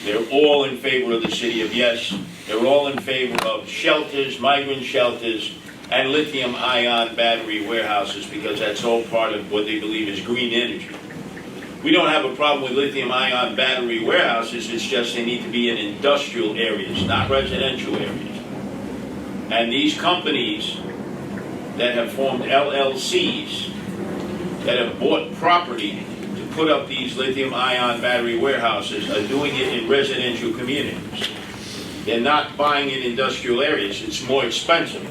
They're all in favor of the city of Yes. They're all in favor of shelters, migrant shelters, and lithium-ion battery warehouses, because that's all part of what they believe is green energy. We don't have a problem with lithium-ion battery warehouses, it's just they need to be in industrial areas, not residential areas. And these companies that have formed LLCs, that have bought property to put up these lithium-ion battery warehouses, are doing it in residential communities. They're not buying in industrial areas, it's more expensive.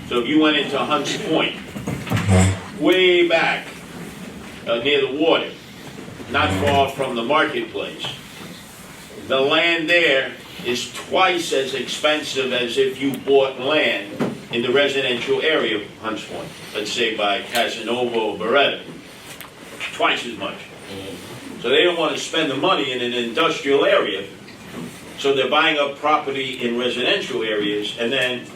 So if you went into Hunts Point, way back near the water, not far from the marketplace, the land there is twice as expensive as if you bought land in the residential area of Hunts Point, let's say by Casanova or Beretta, twice as much. So they don't want to spend the money in an industrial area, so they're buying up property in residential areas, and then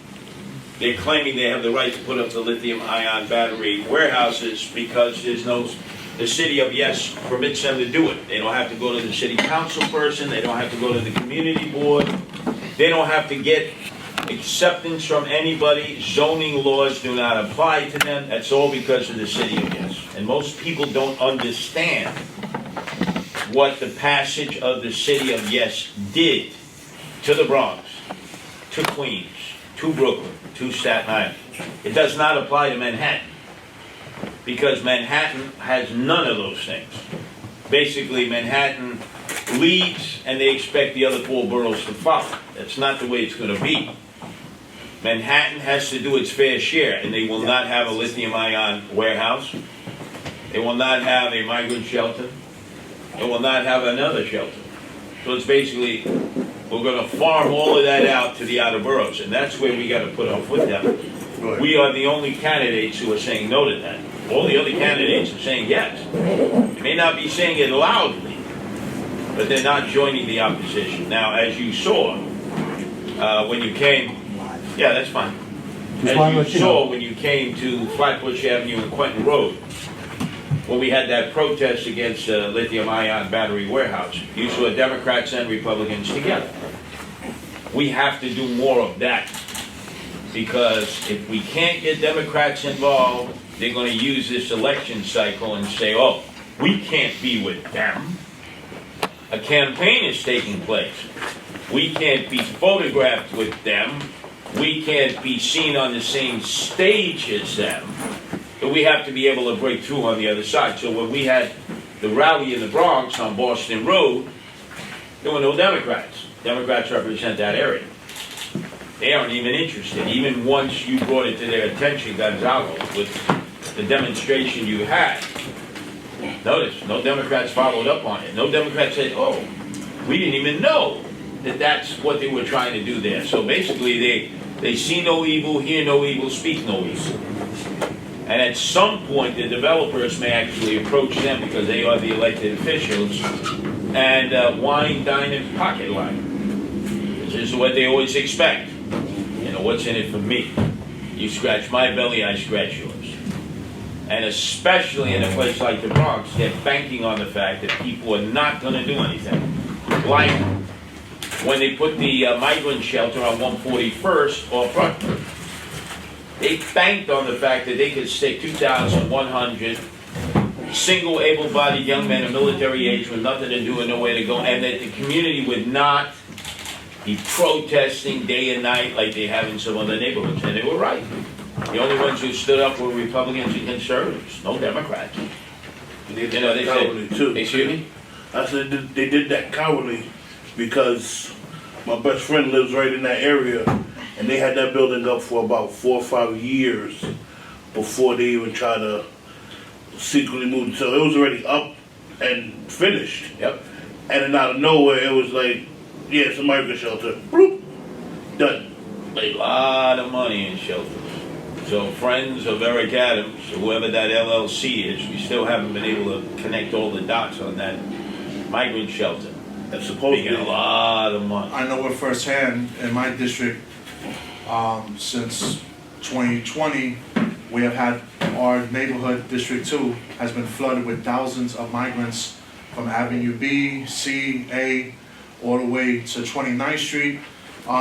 they're claiming they have the right to put up the lithium-ion battery warehouses because the city of Yes permits them to do it. They don't have to go to the city council person, they don't have to go to the community board, they don't have to get acceptance from anybody, zoning laws do not apply to them, that's all because of the city of Yes. And most people don't understand what the passage of the city of Yes did to the Bronx, to Queens, to Brooklyn, to Staten Island. It does not apply to Manhattan, because Manhattan has none of those things. Basically, Manhattan leads and they expect the other four boroughs to follow. That's not the way it's going to be. Manhattan has to do its fair share, and they will not have a lithium-ion warehouse. They will not have a migrant shelter. They will not have another shelter. So it's basically, we're going to farm all of that out to the outer boroughs, and that's where we got to put our foot down. Right. We are the only candidates who are saying no to that. All the other candidates are saying yes. They may not be saying it loudly, but they're not joining the opposition. Now, as you saw when you came, yeah, that's fine. As you saw when you came to Flatbush Avenue and Quentin Road, when we had that protest against the lithium-ion battery warehouse, you saw Democrats and Republicans together. We have to do more of that, because if we can't get Democrats involved, they're going to use this election cycle and say, oh, we can't be with them. A campaign is taking place. We can't be photographed with them. We can't be seen on the same stage as them. But we have to be able to break through on the other side. So when we had the rally in the Bronx on Boston Road, there were no Democrats. Democrats represent that area. They aren't even interested. Even once you brought it to their attention, Gonzalo, with the demonstration you had, notice, no Democrats followed up on it. No Democrats said, oh, we didn't even know that that's what they were trying to do there. So basically, they see no evil, hear no evil, speak no evil. And at some point, the developers may actually approach them, because they are the elected officials, and wine, dine, and pocket line. This is what they always expect. You know, what's in it for me? You scratch my belly, I scratch yours. And especially in a place like the Bronx, they're banking on the fact that people are not going to do anything. Like when they put the migrant shelter on 141st off Front. They banked on the fact that they could stick 2,100 single able-bodied young men of military age with nothing to do and nowhere to go, and that the community would not be protesting day and night like they have in some other neighborhoods. And they were right. The only ones who stood up were Republicans and conservatives, no Democrats. They did that cowardly too. Excuse me? I said they did that cowardly because my best friend lives right in that area, and they had that building up for about 4 or 5 years before they even tried to secretly move it. So it was already up and finished. Yep. And then out of nowhere, it was like, yeah, it's a migrant shelter. Bloop. Done. A lot of money in shelters. So friends of Eric Adams, whoever that LLC is, we still haven't been able to connect all the dots on that migrant shelter. That's supposed to be a lot of money. I know it firsthand in my district. Since 2020, we have had our neighborhood, District 2, has been flooded with thousands of migrants from Avenue B, C, A, all the way to 29th Street.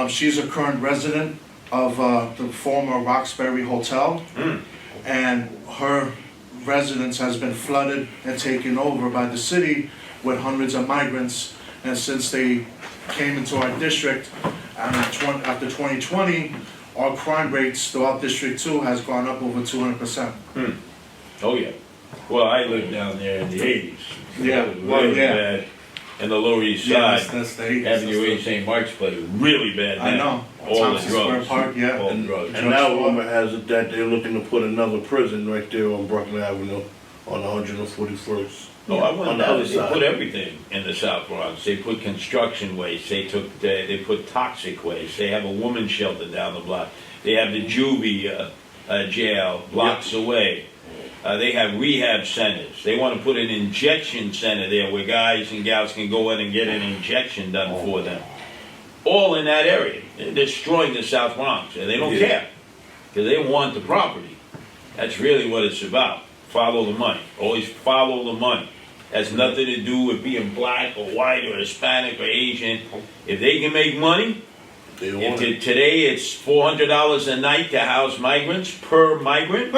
She's a current resident of the former Roxbury Hotel, and her residence has been flooded and taken over by the city with hundreds of migrants. And since they came into our district after 2020, our crime rates throughout District 2 has gone up over 200%. Oh, yeah. Well, I lived down there in the 80s. Yeah, It was well, really yeah. bad. In the Lower East Yeah, Side, that's the 80s. Avenue A, St. Mark's Place, really bad I then. know. All Thompson the Square drugs. Park, yeah. All the drugs. And now rumor has it that they're looking to put another prison right there on Brooklyn Avenue on 141st. No, I went On the down, other they side. put everything in the South Bronx. They put construction waste, they put toxic waste, they have a woman's shelter down the block. They have the juvie jail blocks away. They have rehab centers. They want to put an injection center there where guys and gals can go in and get an injection done for them. All in that area. They're destroying the South Bronx, and they don't care because they want the property. That's really what it's about. Follow the money. Always follow the money. Has nothing to do with being black or white or Hispanic or Asian. If they can make money, They want it. today it's $400 a night to house migrants per migrant.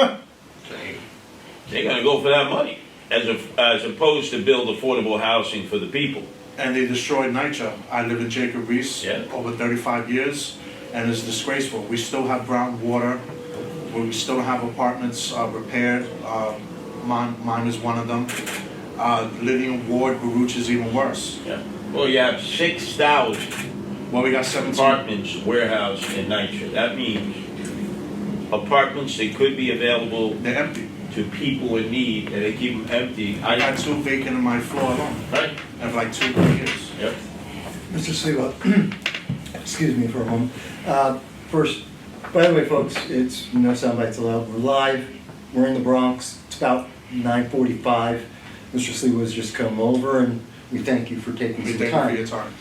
They're going to go for that money as opposed to build affordable housing for the people. And they destroyed NYCHA. I live in Jacob Reese over 35 years, and it's disgraceful. We still have brown water. We still have apartments repaired. Mine is one of them. Lydian Ward, Baruch is even worse. Yeah. Well, you have 6,000 Well, we got 17. apartments warehoused in NYCHA. That means apartments that could be available They're empty. to people in need, and they keep them empty. I had 2 vacant in my floor alone. Right? And for like 2 years. Yep. Mr. Sliwa, excuse me for a moment. First, by the way, folks, it's Soundbites Allowed. We're live. We're in the Bronx. It's about 9:45. Mr. Sliwa's just come over, and we thank you for taking We some thank you for your time.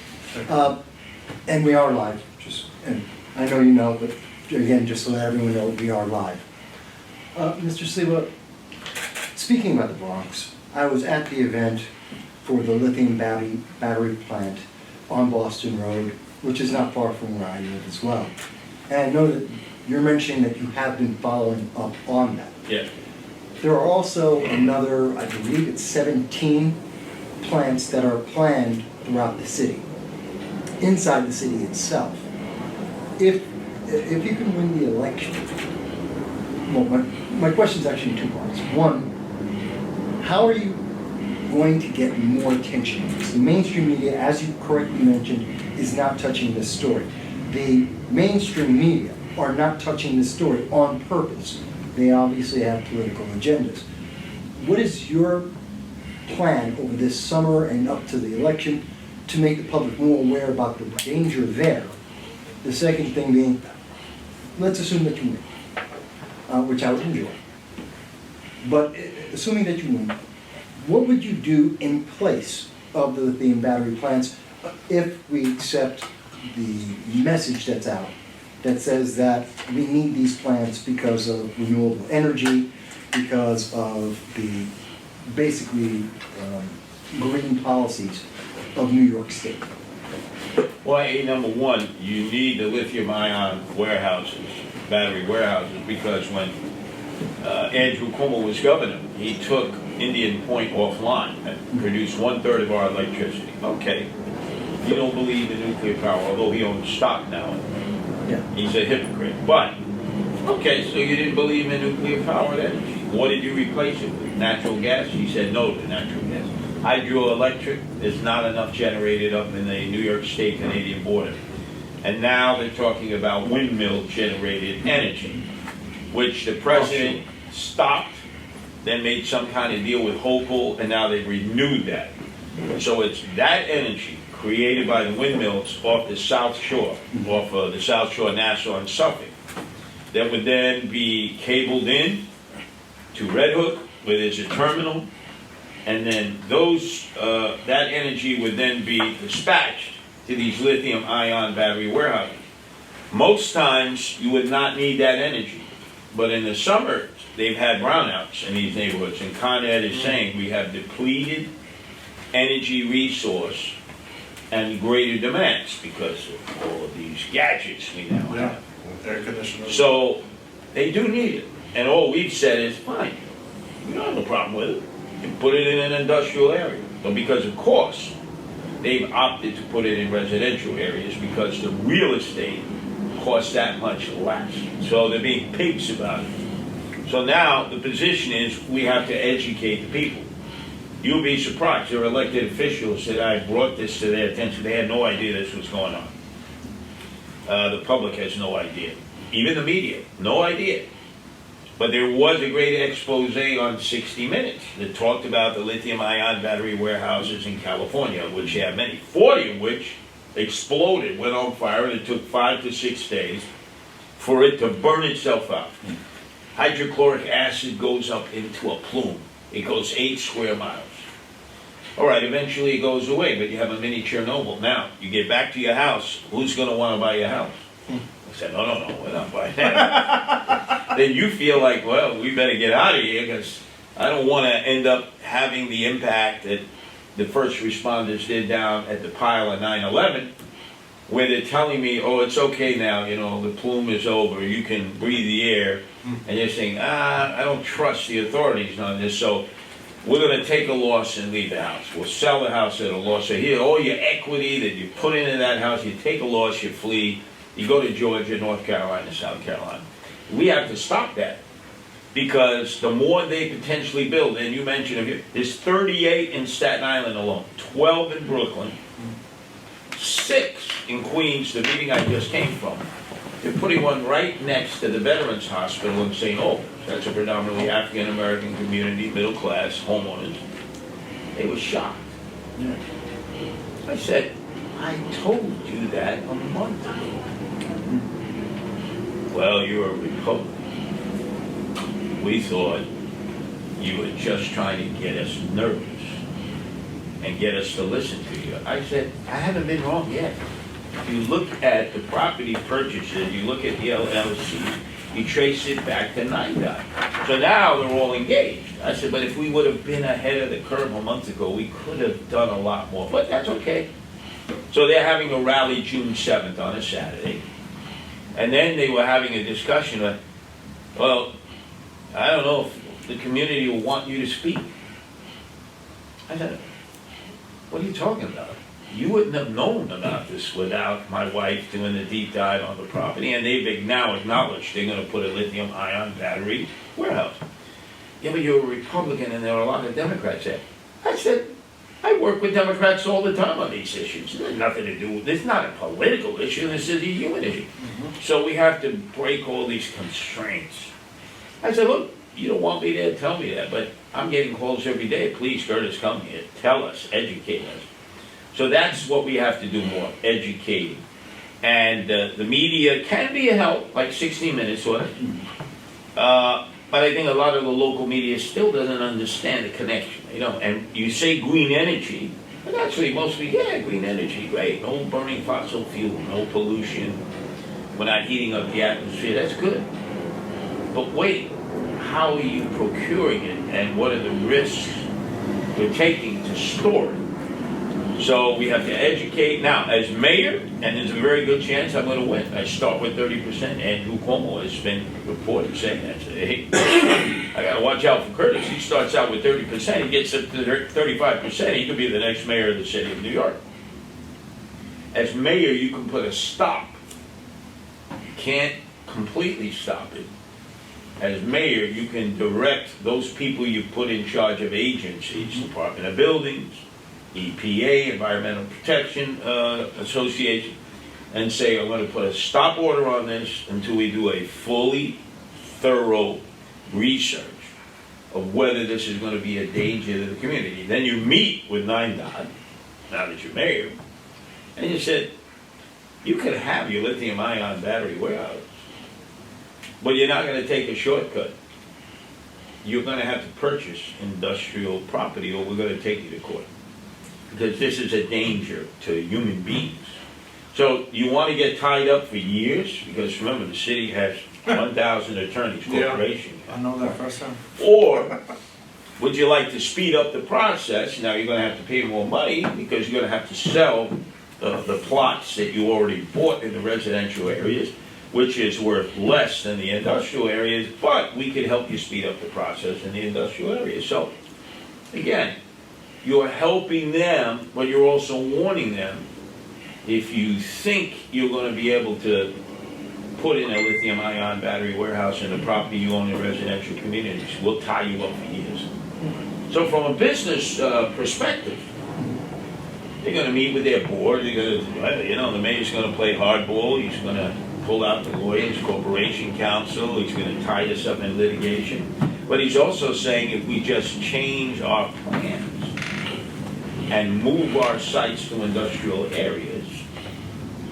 time. And we are live. And I know you know, but again, just to let everyone know, we are live. Mr. Sliwa, speaking about the Bronx, I was at the event for the lithium battery plant on Boston Road, which is not far from where I live as well. And I know that you're mentioning that you have been following up on that. Yeah. There are also another, I believe it's 17 plants that are planned throughout the city, inside the city itself. If you can win the election, well, my question is actually in 2 parts. One, how are you going to get more attention? Because the mainstream media, as you correctly mentioned, is not touching this story. The mainstream media are not touching this story on purpose. They obviously have political agendas. What is your plan over this summer and up to the election to make the public more aware about the danger there? The second thing being, let's assume that you win, which I would enjoy. But assuming that you win, what would you do in place of the lithium battery plants if we accept the message that's out that says that we need these plants because of renewable energy, because of the basically green policies of New York State? Well, number one, you need the lithium-ion warehouses, battery warehouses, because when Andrew Cuomo was governor, he took Indian Point offline and produced 1/3 of our electricity. Okay, you don't believe in nuclear power, although he owns stock now. Yeah. He's a hypocrite. But, okay, so you didn't believe in nuclear powered energy. What did you replace it with? Natural gas? He said no to natural gas. Hydroelectric, there's not enough generated up in the New York State-Canadian border. And now they're talking about windmill-generated energy, which the president stopped, then made some kind of deal with Hochul, and now they've renewed that. So it's that energy created by the windmills off the South Shore, off of the South Shore, Nassau, and Suffolk, that would then be cabled in to Red Hook, where there's a terminal, and then that energy would then be dispatched to these lithium-ion battery warehouses. Most times, you would not need that energy, but in the summer, they've had brownouts in these neighborhoods, and Con Ed is saying we have depleted energy resource and greater demands because of all of these gadgets we now Yeah, have. air conditioners. So they do need it. And all we've said is, fine, we don't have a problem with it. You put it in an industrial area. But because of cost, they've opted to put it in residential areas because the real estate costs that much less. So they're being pigs about it. So now the position is we have to educate the people. You'll be surprised. There are elected officials that I brought this to their attention. They had no idea this was going on. The public has no idea. Even the media, no idea. But there was a great expose on 60 Minutes that talked about the lithium-ion battery warehouses in California, which have many, 40 of which exploded, went on fire, and it took 5 to 6 days for it to burn itself out. Hydrochloric acid goes up into a plume. It goes 8 square miles. All right, eventually it goes away, but you have a mini Chernobyl. Now, you get back to your house, who's going to want to buy your house? I said, no, we're not buying that. Then you feel like, well, we better get out of here because I don't want to end up having the impact that the first responders did down at the pile of 9/11, where they're telling me, oh, it's okay now, the plume is over, you can breathe the air, and you're saying, I don't trust the authorities on this, so we're going to take a loss and leave the house. We'll sell the house at a loss. So here, all your equity that you put into that house, you take a loss, you flee, you go to Georgia, North Carolina, South Carolina. We have to stop that because the more they potentially build, and you mentioned, there's 38 in Staten Island alone, 12 in Brooklyn, 6 in Queens, the meeting I just came from. They're putting one right next to the Veterans Hospital in St. Albans. That's a predominantly African-American community, middle class, homeowners. They were shocked. I said, I told you that a month ago. Well, you're a Republican. We thought you were just trying to get us nervous and get us to listen to you. I said, I haven't been wrong yet. If you look at the property purchases, you look at the LLC, you trace it back to 9/9. So now they're all engaged. I said, but if we would have been ahead of the curve a month ago, we could have done a lot more. But that's okay. So they're having a rally June 7th on a Saturday. And then they were having a discussion of, well, I don't know if the community will want you to speak. I said, what are you talking about? You wouldn't have known about this without my wife doing the deep dive on the property, and they've now acknowledged they're going to put a lithium-ion battery warehouse. Yeah, but you're a Republican, and there are a lot of Democrats there. I said, I work with Democrats all the time on these issues. It has nothing to do with, this is not a political issue, this is a human issue. So we have to break all these constraints. I said, look, you don't want me there, tell me that, but I'm getting calls every day. Please, Curtis, come here, tell us, educate us. So that's what we have to do more, educating. And the media can be a help, like 60 Minutes was. But I think a lot of the local media still doesn't understand the connection, And you say green energy, and actually most people, yeah, green energy, great. No burning fossil fuel, no pollution. We're not heating up the atmosphere, that's good. But wait, how are you procuring it, and what are the risks we're taking to store it? So we have to educate. Now, as mayor, and there's a very good chance I'm going to win. I start with 30%. Andrew Cuomo has been reported saying that. Hey, I got to watch out for Curtis. He starts out with 30%. He gets up to 35%. He could be the next mayor of the city of New York. As mayor, you can put a stop. You can't completely stop it. As mayor, you can direct those people you put in charge of agencies, Department of Buildings, EPA, Environmental Protection Association, and say, I'm going to put a stop order on this until we do a fully thorough research of whether this is going to be a danger to the community. Then you meet with 9/9, now that you're mayor, and you said, you can have your lithium-ion battery warehouse, but you're not going to take a shortcut. You're going to have to purchase industrial property, or we're going to take you to court. Because this is a danger to human beings. So you want to get tied up for years, because remember, the city has 1,000 attorneys, corporation. I know that first time. Or would you like to speed up the process? Now you're going to have to pay more money because you're going to have to sell the plots that you already bought in the residential areas, which is worth less than the industrial areas, but we could help you speed up the process in the industrial areas. So, again, you're helping them, but you're also warning them. If you think you're going to be able to put in a lithium-ion battery warehouse in the property you own in residential communities, we'll tie you up for years. So from a business perspective, they're going to meet with their board. They're going to, the mayor's going to play hardball. He's going to pull out the lawyers, corporation counsel. He's going to tie us up in litigation. But he's also saying if we just change our plans and move our sites to industrial areas,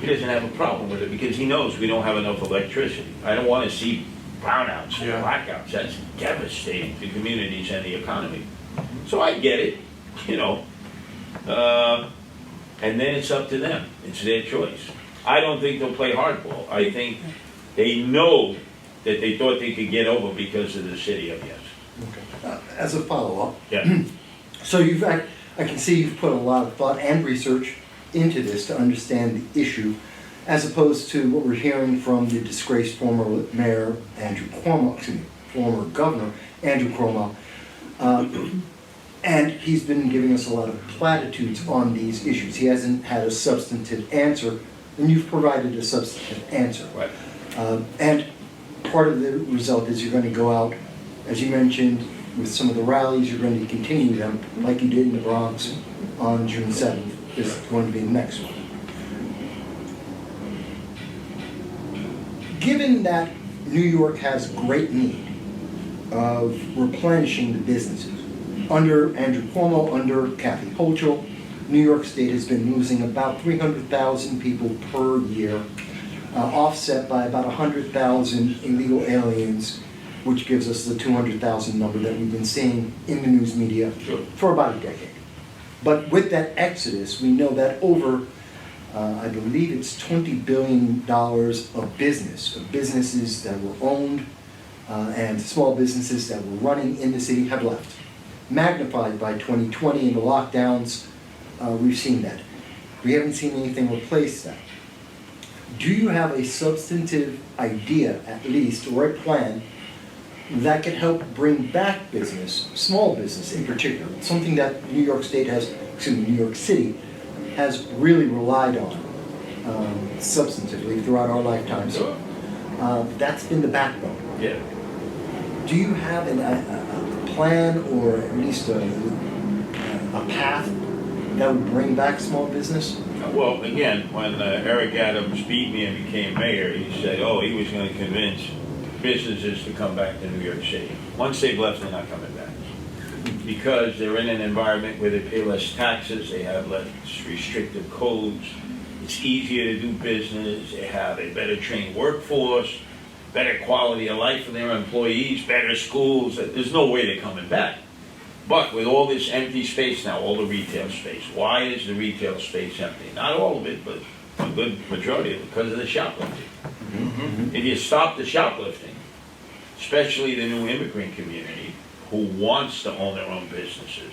he doesn't have a problem with it because he knows we don't have enough electricity. I don't want to see brownouts and blackouts. That's devastating to communities and the economy. So I get it, and then it's up to them. It's their choice. I don't think they'll play hardball. I think they know that they thought they could get over because of the city of yes. Okay. As a follow-up, Yeah. so I can see you've put a lot of thought and research into this to understand the issue, as opposed to what we're hearing from the disgraced former mayor Andrew Cuomo, former governor Andrew Cuomo, and he's been giving us a lot of platitudes on these issues. He hasn't had a substantive answer, and you've provided a substantive answer. Right. And part of the result is you're going to go out, as you mentioned, with some of the rallies. You're going to continue them like you did in the Bronx on June 7th. Is going to be the next one. Given that New York has great need of replenishing the businesses, under Andrew Cuomo, under Kathy Hochul, New York State has been losing about 300,000 people per year, offset by about 100,000 illegal aliens, which gives us the 200,000 number that we've been seeing in the news media for about a decade. But with that exodus, we know that over, I believe it's $20 billion of businesses that were owned and small businesses that were running in the city have left. Magnified by 2020 and the lockdowns, we've seen that. We haven't seen anything replace that. Do you have a substantive idea, at least, or a plan that can help bring back business, small business in particular, something that New York City has really relied on substantively throughout our lifetimes? That's been the backbone. Yeah. Do you have a plan or at least a path that would bring back small business? Well, again, when Eric Adams beat me and became mayor, he said, he was going to convince businesses to come back to New York City. Once they've left, they're not coming back. Because they're in an environment where they pay less taxes, they have less restrictive codes, it's easier to do business, they have a better trained workforce, better quality of life for their employees, better schools. There's no way they're coming back. But with all this empty space now, all the retail space, why is the retail space empty? Not all of it, but a good majority of it, because of the shoplifting. If you stop the shoplifting, especially the new immigrant community who wants to own their own businesses,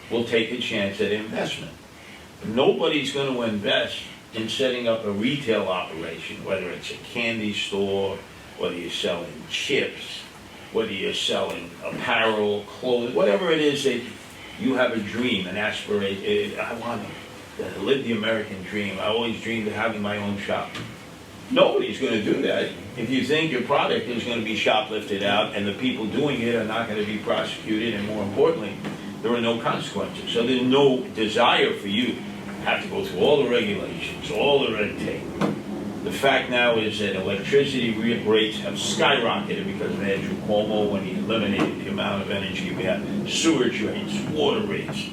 will take a chance at investment. Nobody's going to invest in setting up a retail operation, whether it's a candy store, whether you're selling chips, whether you're selling apparel, clothing, whatever it is that you have a dream, an aspiration. I want to live the American dream. I always dreamed of having my own shop. Nobody's going to do that if you think your product is going to be shoplifted out and the people doing it are not going to be prosecuted, and more importantly, there are no consequences. So there's no desire for you to have to go through all the regulations, all the red tape. The fact now is that electricity rates have skyrocketed because of Andrew Cuomo when he eliminated the amount of energy we have. Sewage rates, water rates.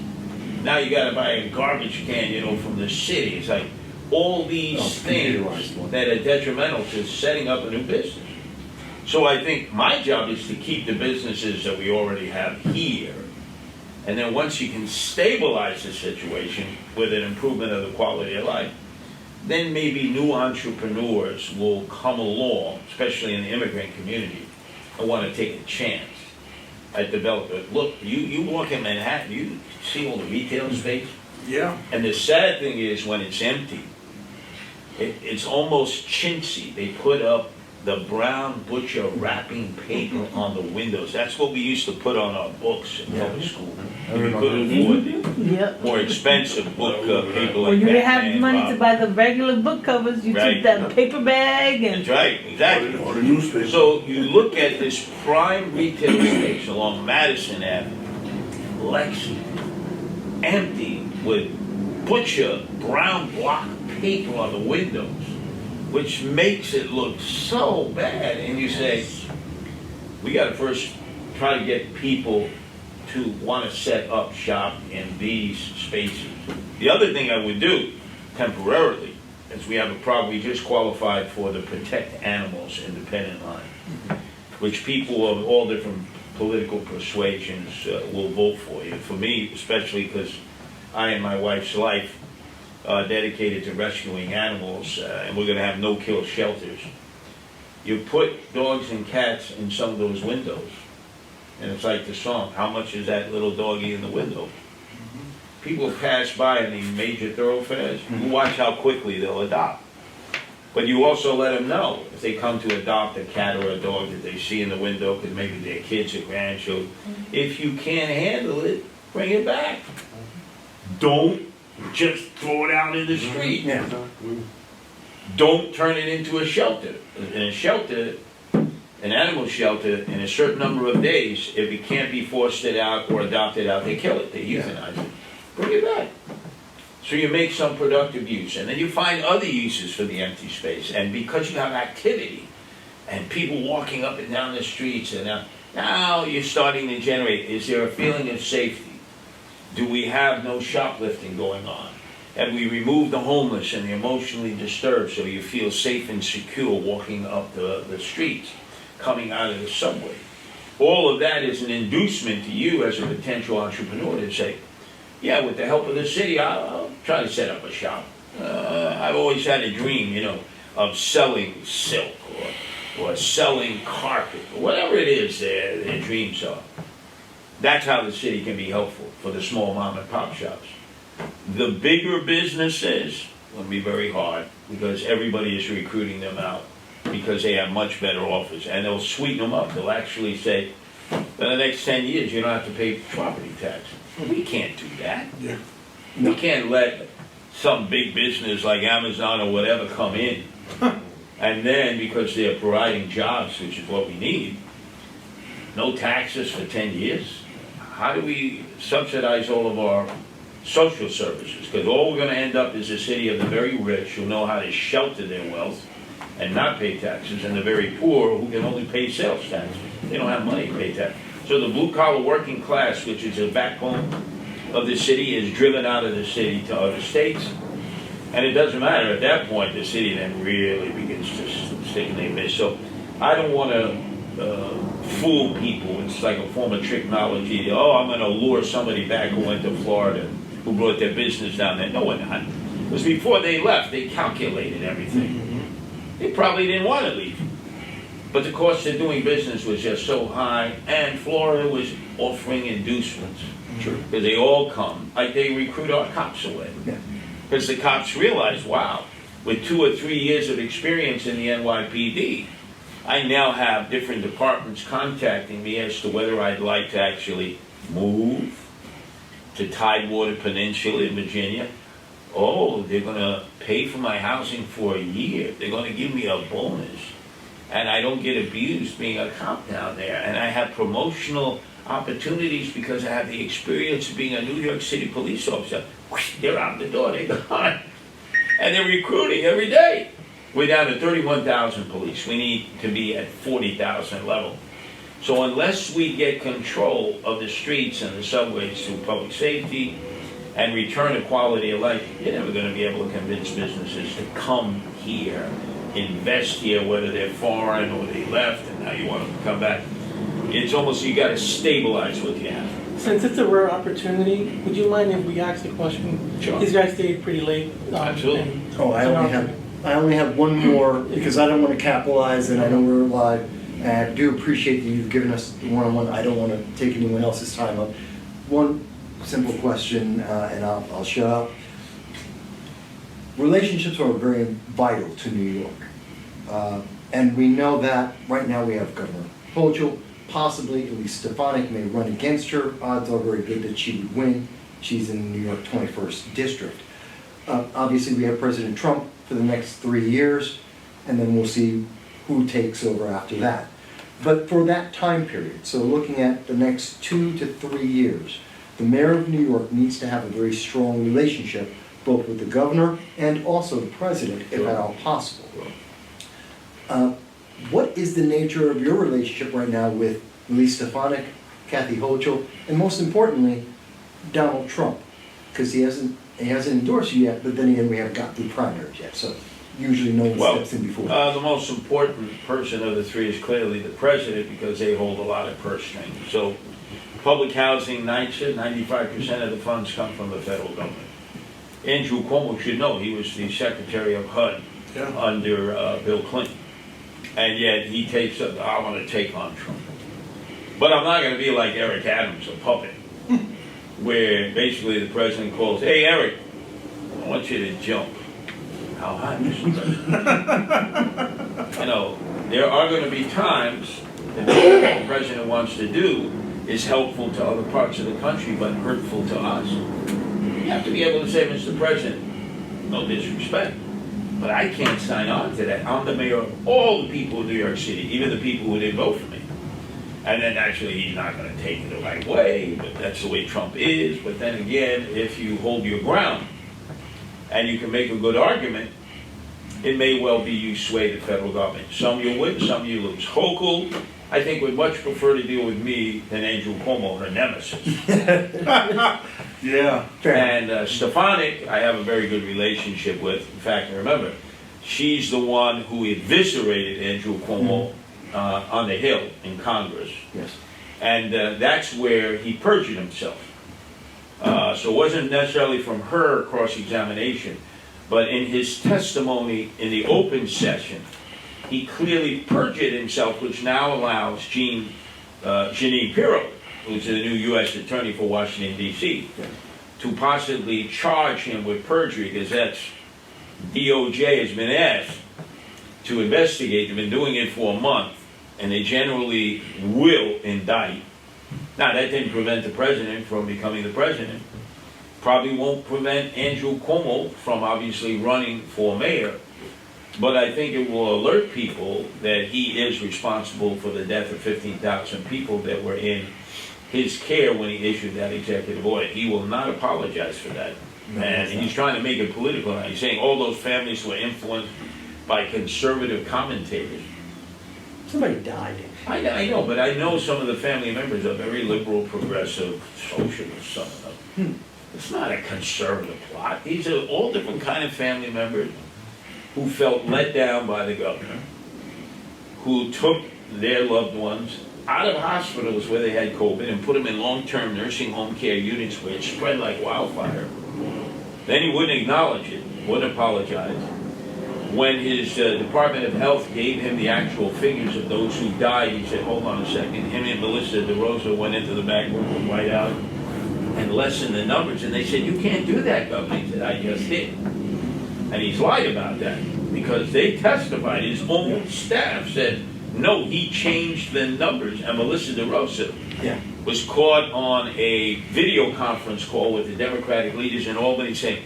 Now you got to buy a garbage can, from the city. It's like all these things that are detrimental to setting up a new business. So I think my job is to keep the businesses that we already have here. And then once you can stabilize the situation with an improvement of the quality of life, then maybe new entrepreneurs will come along, especially in the immigrant community, and want to take a chance at developing. Look, you walk in Manhattan, you see all the retail space. Yeah. And the sad thing is when it's empty, it's almost chintzy. They put up the brown butcher wrapping paper on the windows. That's what we used to put on our books in public school. We couldn't afford the Yep. more expensive book paper like When you didn't have Batman, money Bob. to buy the regular book covers, you Right. took that paper bag and That's right, exactly. Or the newspaper. So you look at this prime retail space along Madison Avenue, Lexington, empty with butcher brown block paper on the windows, which makes it look so bad. And you say, we gotta first try to get people to wanna set up shop in these spaces. The other thing I would do temporarily is we have a problem, we just qualified for the Protect Animals Independent Line, which people of all different political persuasions will vote for you. For me, especially because I and my wife's life dedicated to rescuing animals, and we're going to have no-kill shelters. You put dogs and cats in some of those windows, and it's like the song, how much is that little doggy in the window? People pass by in these major thoroughfares, you watch how quickly they'll adopt. But you also let them know, if they come to adopt a cat or a dog that they see in the window, because maybe their kids or grandchildren, if you can't handle it, bring it back. Don't just throw it out in the street. Yeah. Don't turn it into a shelter. In a shelter, an animal shelter, in a certain number of days, if it can't be fostered out or adopted out, they kill it, they euthanize it. Bring it back. So you make some productive use, and then you find other uses for the empty space. And because you have activity, and people walking up and down the streets, and now you're starting to generate, is there a feeling of safety? Do we have no shoplifting going on? Have we removed the homeless and the emotionally disturbed so you feel safe and secure walking up the streets, coming out of the subway? All of that is an inducement to you as a potential entrepreneur to say, yeah, with the help of the city, I'll try to set up a shop. I've always had a dream, of selling silk or selling carpet, or whatever it is their dreams are. That's how the city can be helpful for the small mom and pop shops. The bigger businesses will be very hard because everybody is recruiting them out because they have much better offers, and they'll sweeten them up. They'll actually say, for the next 10 years, you don't have to pay property tax. We can't do that. Yeah. We can't let some big business like Amazon or whatever come in. And then, because they're providing jobs, which is what we need, no taxes for 10 years. How do we subsidize all of our social services? Because all we're going to end up is a city of the very rich who know how to shelter their wealth and not pay taxes, and the very poor who can only pay sales tax. They don't have money to pay tax. So the blue-collar working class, which is the backbone of the city, is driven out of the city to other states. And it doesn't matter. At that point, the city then really begins to stick in their midst. So I don't want to fool people. It's like a form of tricknology. Oh, I'm going to lure somebody back who went to Florida, who brought their business down there. No, we're not. Because before they left, they calculated everything. They probably didn't want to leave. But the cost of doing business was just so high, and Florida was offering inducements. Sure. Because they all come, like they recruit our cops away. Yeah. Because the cops realize, wow, with 2 or 3 years of experience in the NYPD, I now have different departments contacting me as to whether I'd like to actually move to Tidewater Peninsula in Virginia. Oh, they're going to pay for my housing for a year. They're going to give me a bonus. And I don't get abused being a cop down there. And I have promotional opportunities because I have the experience of being a New York City police officer. Whoosh, they're out the door, they're gone. And they're recruiting every day. We're down to 31,000 police. We need to be at 40,000 level. So unless we get control of the streets and the subways through public safety and return to quality of life, you're never going to be able to convince businesses to come here, invest here, whether they're foreign or they left and now you want them to come back. It's almost, you got to stabilize what you have. Since it's a rare opportunity, would you mind if we ask the question? Sure. These guys stayed pretty late. Absolutely. and- Oh, I only have one more, because I don't want to capitalize and I know we're live. And I do appreciate that you've given us the one-on-one. I don't want to take anyone else's time up. One simple question, and I'll shut up. Relationships are very vital to New York. And we know that right now we have Governor Hochul, possibly at least Stefanik may run against her. Odds are very good that she would win. She's in the New York 21st District. Obviously, we have President Trump for the next 3 years, and then we'll see who takes over after that. But for that time period, so looking at the next 2 to 3 years, the mayor of New York needs to have a very strong relationship both with the governor and also the president, if at all possible. What is the nature of your relationship right now with Lee Stefanik, Kathy Hochul, and most importantly, Donald Trump? Because he hasn't endorsed you yet, but then again, we haven't got through primaries yet, so usually no one steps in before. The most important person of the three is clearly the president because they hold a lot of purse strings. So public housing, 95% of the funds come from the federal government. Andrew Cuomo should know, he was the Secretary of HUD under Bill Clinton. And yet he takes up, I want to take on Trump. But I'm not going to be like Eric Adams, a puppet, where basically the president calls, hey Eric, I want you to jump. How high, Mr. President? You know, there are going to be times that what the president wants to do is helpful to other parts of the country, but hurtful to us. You have to be able to say, Mr. President, no disrespect, but I can't sign on to that. I'm the mayor of all the people of New York City, even the people who didn't vote for me. And then actually he's not going to take it the right way, but that's the way Trump is. But then again, if you hold your ground and you can make a good argument, it may well be you sway the federal government. Some you win, some you lose. Hochul, I think, would much prefer to deal with me than Andrew Cuomo, her nemesis. Yeah. And Stefanik, I have a very good relationship with. In fact, remember, she's the one who eviscerated Andrew Cuomo on the Hill in Congress. Yes. And that's where he perjured himself. So it wasn't necessarily from her cross-examination, but in his testimony in the open session, he clearly perjured himself, which now allows Jeanine Pirro, who's the new U.S. Attorney for Washington, D.C., to possibly charge him with perjury, because that's DOJ has been asked to investigate. They've been doing it for a month, and they generally will indict. Now, that didn't prevent the president from becoming the president. Probably won't prevent Andrew Cuomo from obviously running for mayor. But I think it will alert people that he is responsible for the death of 15,000 people that were in his care when he issued that executive order. He will not apologize for that. And he's trying to make it political. He's saying all those families were influenced by conservative commentators. Somebody died. I know, but I know some of the family members are very liberal, progressive, socialist, some of them. It's not a conservative plot. These are all different kind of family members who felt let down by the governor, who took their loved ones out of hospitals where they had COVID and put them in long-term nursing home care units where it spread like wildfire. Then he wouldn't acknowledge it, wouldn't apologize. When his Department of Health gave him the actual figures of those who died, he said, hold on a second. Him and Melissa DeRosa went into the back room with White House and lessened the numbers. And they said, you can't do that, Governor. He said, I just did. And he's lied about that because they testified. His own staff said, no, he changed the numbers. And Melissa DeRosa was caught on a video conference call with the Democratic leaders in Albany saying,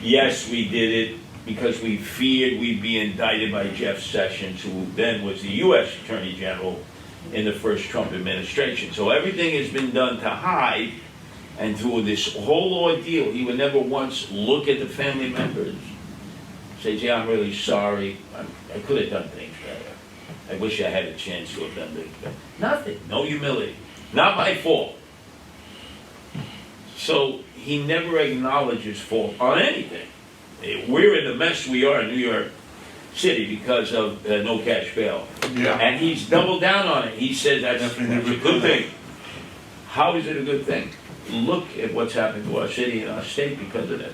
yes, we did it because we feared we'd be indicted by Jeff Sessions, who then was the U.S. Attorney General in the first Trump administration. So everything has been done to hide, and through this whole ordeal, he would never once look at the family members, say, gee, I'm really sorry, I could have done things better. I wish I had a chance to have done things better. Nothing, no humility, not my fault. So he never acknowledges fault on anything. We're in the mess we are in New York City because of no cash bail. Yeah. And he's doubled down on it. He says that's a good thing. How is it a good thing? Look at what's happened to our city and our state because of that.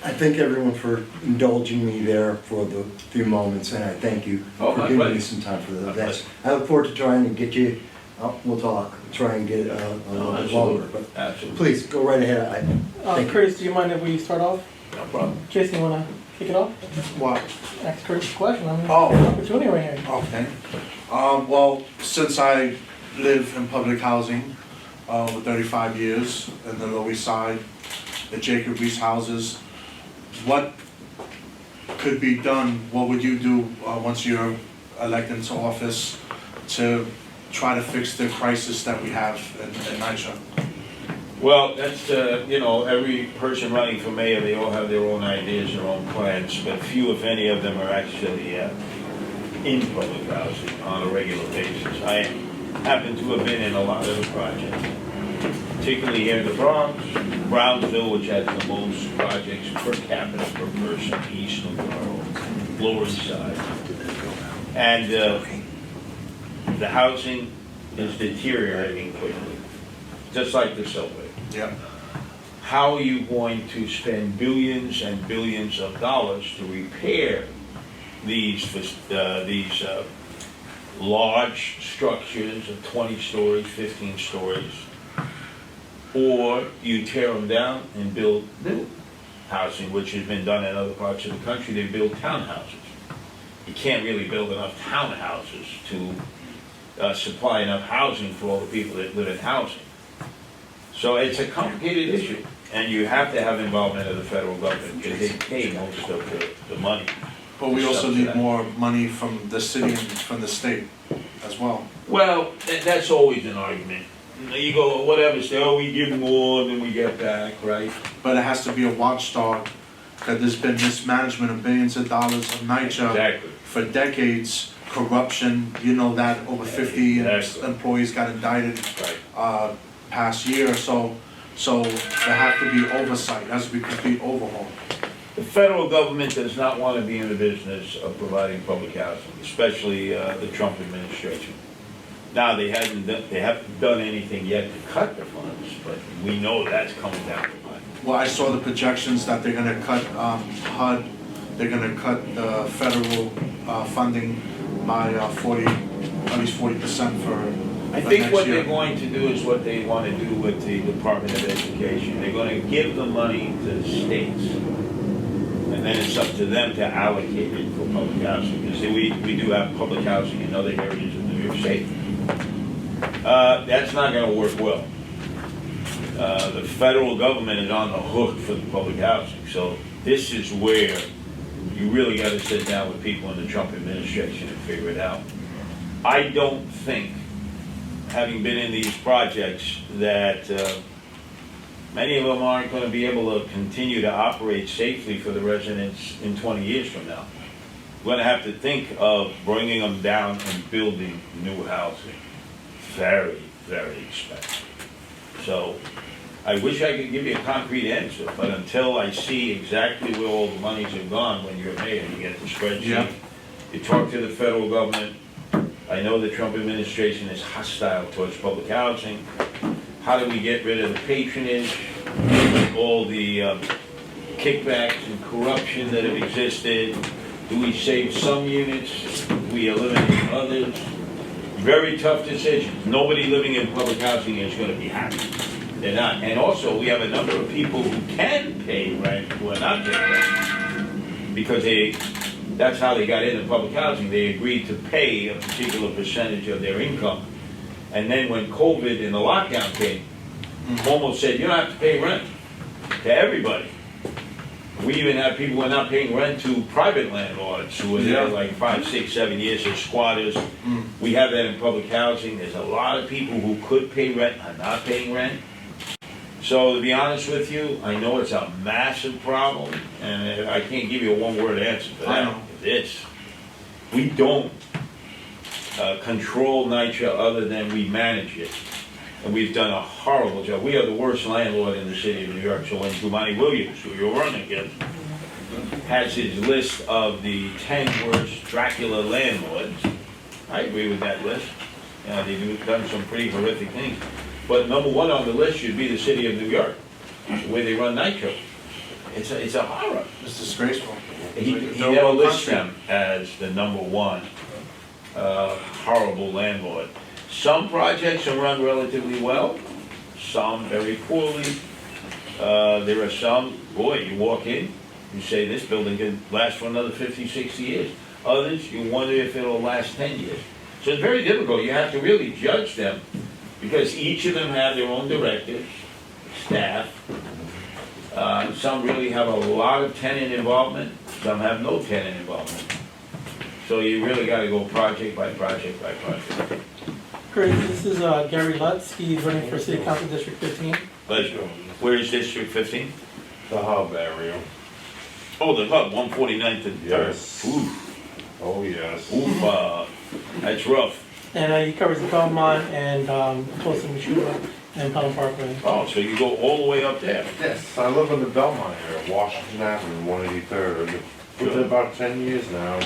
I thank everyone for indulging me there for the few moments, and I thank you Oh, for my giving me pleasure. some time for My that. pleasure. I look forward to trying to get you we'll talk, try and get a little bit absolutely. longer. But Absolutely. please, go right ahead. Thank you. Curtis, do you mind if we start off? No problem. Jason, you wanna kick it off? What? Ask Curtis a question, I mean, Oh. opportunity right here. Okay. Well, since I live in public housing, for 35 years in the Lower East Side, the Jacob Reese houses, what could be done, what would you do, once you're elected into office to try to fix the crisis that we have in NYC? Well, that's, every person running for mayor, they all have their own ideas, their own plans, but few, if any of them, are actually in public housing on a regular basis. I happen to have been in a lot of the projects, particularly here in the Bronx, Brownsville, which has the most projects per capita per person east of the borough, Lower East Side. And the housing is deteriorating quickly, just like the subway. Yeah. How are you going to spend billions and billions of dollars to repair these large structures of 20 stories, 15 stories, or you tear them down and build new housing, which has been done in other parts of the country? They build townhouses. You can't really build enough townhouses to supply enough housing for all the people that live in housing. So it's a complicated issue, and you have to have involvement of the federal government because they pay most of the money. But we also Subsidize. need more money from the city and from the state as well. Well, that's always an argument. You go, whatever, say, oh, we give more than we get back, right? But it has to be a watchdog, because there's been mismanagement of billions of dollars of NYCHA Exactly. for decades, corruption, you know that over 50 Exactly. employees got indicted Right. past year or so. So there have to be oversight, there has to be complete overhaul. The federal government does not want to be in the business of providing public housing, especially the Trump administration. Now, they haven't done anything yet to cut the funds, but we know that's coming down the line. Well, I saw the projections that they're gonna cut HUD, they're gonna cut the federal funding by at least 40% for I for think next what year. they're going to do is what they want to do with the Department of Education. They're going to give the money to the states, and then it's up to them to allocate it for public housing. Because we do have public housing in other areas of New York State. That's not going to work well. The federal government is on the hook for the public housing. So this is where you really got to sit down with people in the Trump administration and figure it out. I don't think, having been in these projects, that many of them aren't going to be able to continue to operate safely for the residents in 20 years from now. We're going to have to think of bringing them down and building new housing. Very, very expensive. So I wish I could give you a concrete answer, but until I see exactly where all the monies have gone, when you're mayor, you get the spreadsheet, Yeah. you talk to the federal government. I know the Trump administration is hostile towards public housing. How do we get rid of the patronage, all the kickbacks and corruption that have existed? Do we save some units? Do we eliminate others? Very tough decisions. Nobody living in public housing is going to be happy. They're not. And also, we have a number of people who can pay rent who are not paying rent because that's how they got into public housing. They agreed to pay a particular percentage of their income. And then when COVID and the lockdown came, Cuomo said, you don't have to pay rent to everybody. We even have people who are not paying rent to private landlords who are there like 5, 6, 7 years as squatters. We have that in public housing. There's a lot of people who could pay rent are not paying rent. So to be honest with you, I know it's a massive problem, and I can't give you a one-word answer for I that. know. It's, we don't control NYCHA other than we manage it. And we've done a horrible job. We are the worst landlord in the city of New York. So when Dumani Williams, who you're running against, has his list of the 10 worst Dracula landlords, I agree with that list. They've done some pretty horrific things. But number one on the list should be the city of New York, the way they run NYCHA. It's a horror. It's disgraceful. He They're never all lists country. them as the number one horrible landlord. Some projects are run relatively well, some very poorly. There are some, boy, you walk in, you say this building can last for another 50, 60 years. Others, you wonder if it'll last 10 years. So it's very difficult. You have to really judge them because each of them have their own directors, staff. Some really have a lot of tenant involvement, some have no tenant involvement. So you really got to go project by project by project. Great, this is Gary Lutz, he's running for City Council District 15. Pleasure. Where is District 15? The hub area. Oh, the hub, 149th and 3rd. Yes. Oof, Oh, yes. oof, that's rough. And he covers the Belmont and close to Meshuggah and Pelham Parkway. Oh, so you go all the way up there? Yes, I live in the Belmont area, Washington Avenue, 183rd. Within about 10 years now.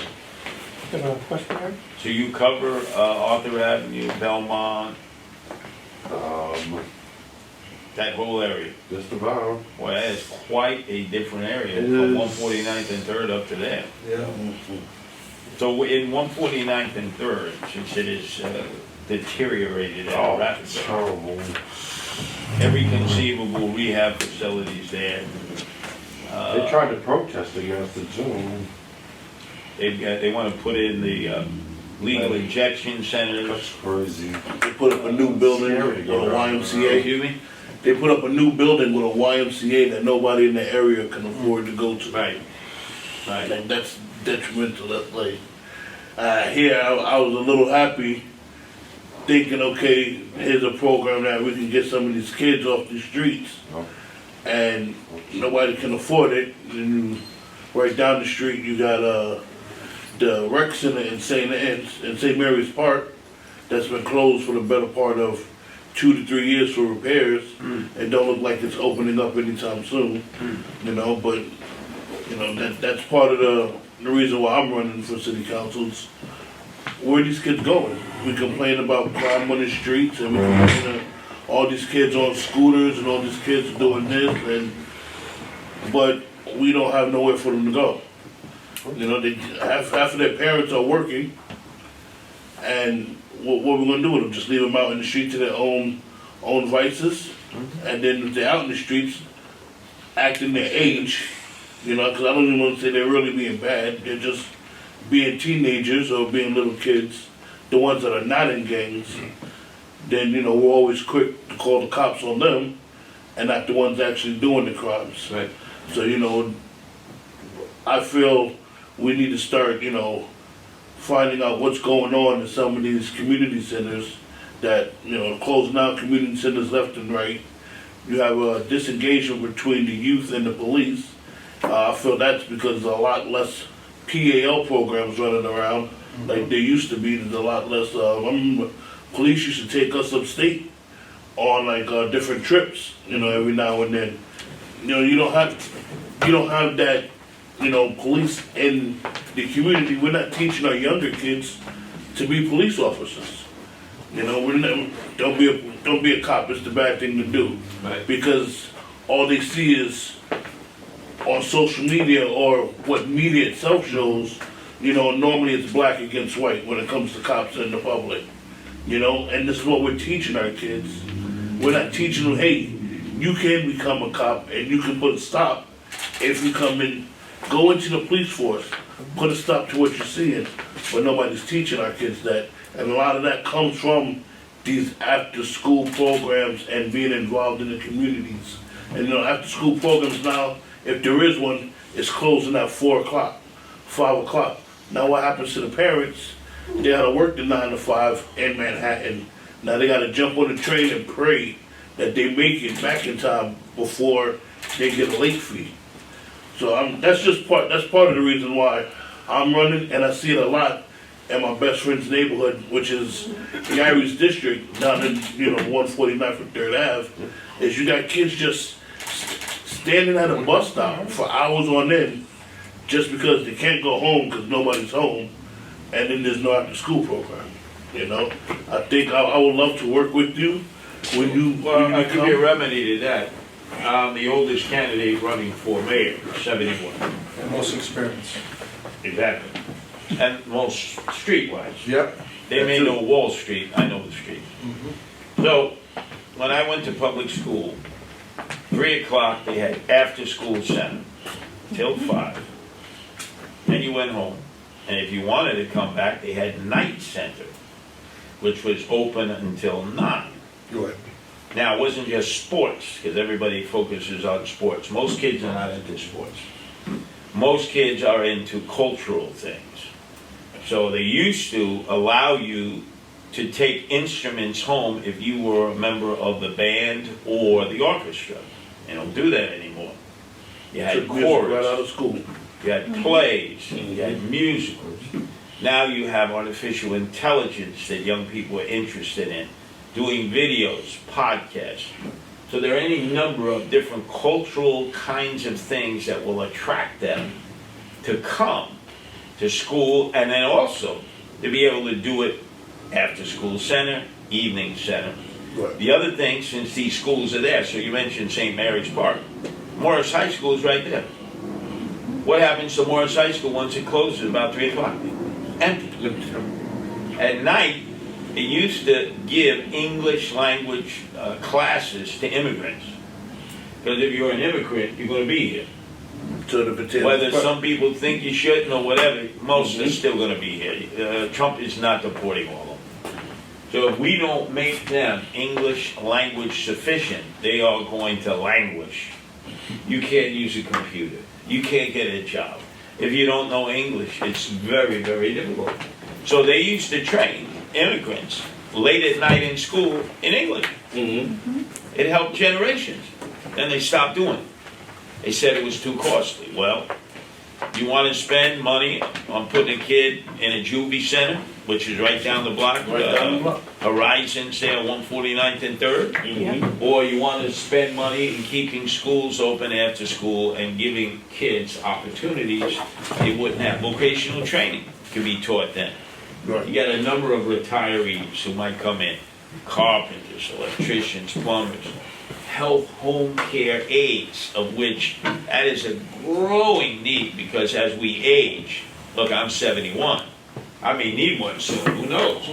Got a question there? So you cover Arthur Avenue, Belmont, that whole area? Just about. Well, that is quite a different area It from is. 149th and 3rd up to there. Yeah. So in 149th and 3rd, since it is deteriorated at a Oh, rapid it's rate, terrible. every conceivable rehab facilities there. They tried to protest against it too. They want to put in the legal injection centers. That's crazy. They put up a new building Scary with to go a down. YMCA. Excuse me? They put up a new building with a YMCA that nobody in the area can afford to go to. Right. Right. Like, that's detrimental, that's like, here, I was a little happy, thinking, okay, here's a program that we can get some of these kids off the streets, Oh. and nobody can afford it, and right down the street, you got, the rec center in St. Mary's Park, that's been closed for the better part of 2 to 3 years for repairs, and don't look like it's opening up anytime soon, you know, but, you know, that's part of the reason why I'm running for city councils. Where are these kids going? We complain about crime on the streets, and we complain of all these kids on scooters and all these kids doing this, but we don't have nowhere for them to go. You know, half of their parents are working, and what we're gonna do with them? Just leave them out in the street to their own vices, and then if they're out in the streets, acting their age, you know, because I don't even want to say they're really being bad. They're just being teenagers or being little kids, the ones that are not in gangs. Then, you know, we're always quick to call the cops on them and not the ones actually doing the crimes. Right. So, you know, I feel we need to start, you know, finding out what's going on in some of these community centers that, you know, closing down community centers left and right. You have a disengagement between the youth and the police. I feel that's because there's a lot less PAL programs running around like there used to be. There's a lot less. I remember police used to take us upstate on like different trips, you know, every now and then. You know, you don't have that, you know, police in the community. We're not teaching our younger kids to be police officers. You know, don't be a cop. It's the bad thing to do. Right. Because all they see is on social media or what media itself shows, you know, normally it's black against white when it comes to cops and the public, you know, and this is what we're teaching our kids. We're not teaching them, hey, you can become a cop and you can put a stop if you come in, go into the police force, put a stop to what you're seeing, but nobody's teaching our kids that, and a lot of that comes from these after-school programs and being involved in the communities. And, you know, after-school programs now, if there is one, it's closing at 4 o'clock, 5 o'clock. Now what happens to the parents? They gotta work the 9 to 5 in Manhattan. Now they gotta jump on the train and pray that they make it back in time before they get a late fee. So that's part of the reason why I'm running, and I see it a lot in my best friend's neighborhood, which is Gary's district down in, you know, 149th and 3rd Ave, is you got kids just standing at a bus stop for hours on end just because they can't go home because nobody's home, and then there's no after school program. You know, I think I would love to work with you when you I'll give you a come. remedy to that. I'm the oldest candidate running for mayor, 71. And most experience. Exactly. And most streetwise. Yep. They may know Wall Street, I know the street. So, when I went to public school, 3 o'clock, they had after-school center till 5. Then you went home. And if you wanted to come back, they had night center, which was open until 9. Right. Now, it wasn't just sports, because everybody focuses on sports. Most kids are not into sports. Most kids are into cultural things. So they used to allow you to take instruments home if you were a member of the band or the orchestra. They don't do that anymore. You had Took music right out chorus, of school. you had plays, you had musicals. Now you have artificial intelligence that young people are interested in, doing videos, podcasts. So there are any number of different cultural kinds of things that will attract them to come to school, and then also to be able to do it after school center, evening center. Right. The other thing, since these schools are there, so you mentioned St. Mary's Park, Morris High School is right there. What happens to Morris High School once it closes about 3 o'clock? Empty. At night, it used to give English language classes to immigrants. Because if you're an immigrant, you're going to be here. To the potato. Whether some people think you shouldn't or whatever, most are still going to be here. Trump is not deporting all of them. So if we don't make them English language sufficient, they are going to languish. You can't use a computer. You can't get a job. If you don't know English, it's very, very difficult. So they used to train immigrants late at night in school in English. It helped generations. Then they stopped doing it. They said it was too costly. Well, you want to spend money on putting a kid in a juvie center, which is right down the block, Horizons there, 149th and 3rd, or you want to spend money in keeping schools open after school and giving kids opportunities they wouldn't have. Vocational training can be taught then. Right. You got a number of retirees who might come in, carpenters, electricians, plumbers, health home care aides, of which that is a growing need, because as we age, look, I'm 71, I may need one soon, who knows?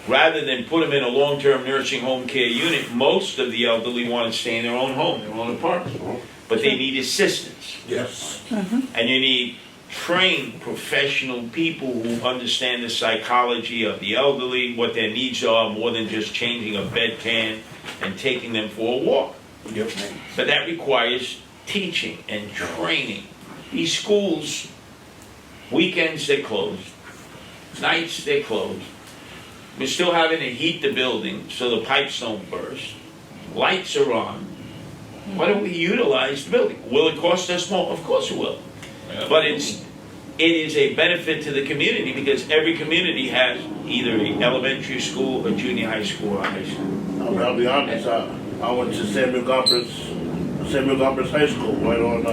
Rather than put them in a long-term nursing home care unit, most of the elderly want to stay in their own home, their own apartment, but they need assistance. Yes. And you need trained professional people who understand the psychology of the elderly, what their needs are, more than just changing a bedpan and taking them for a walk. Yep. But that requires teaching and training. These schools, weekends they're closed, nights they're closed. We're still having to heat the building so the pipes don't burst. Lights are on. Why don't we utilize the building? Will it cost us more? Of course it will. But it is a benefit to the community, because every community has either an elementary school, a junior high school, or a high school. I'll be honest, I went to Samuel Gompers High School, right on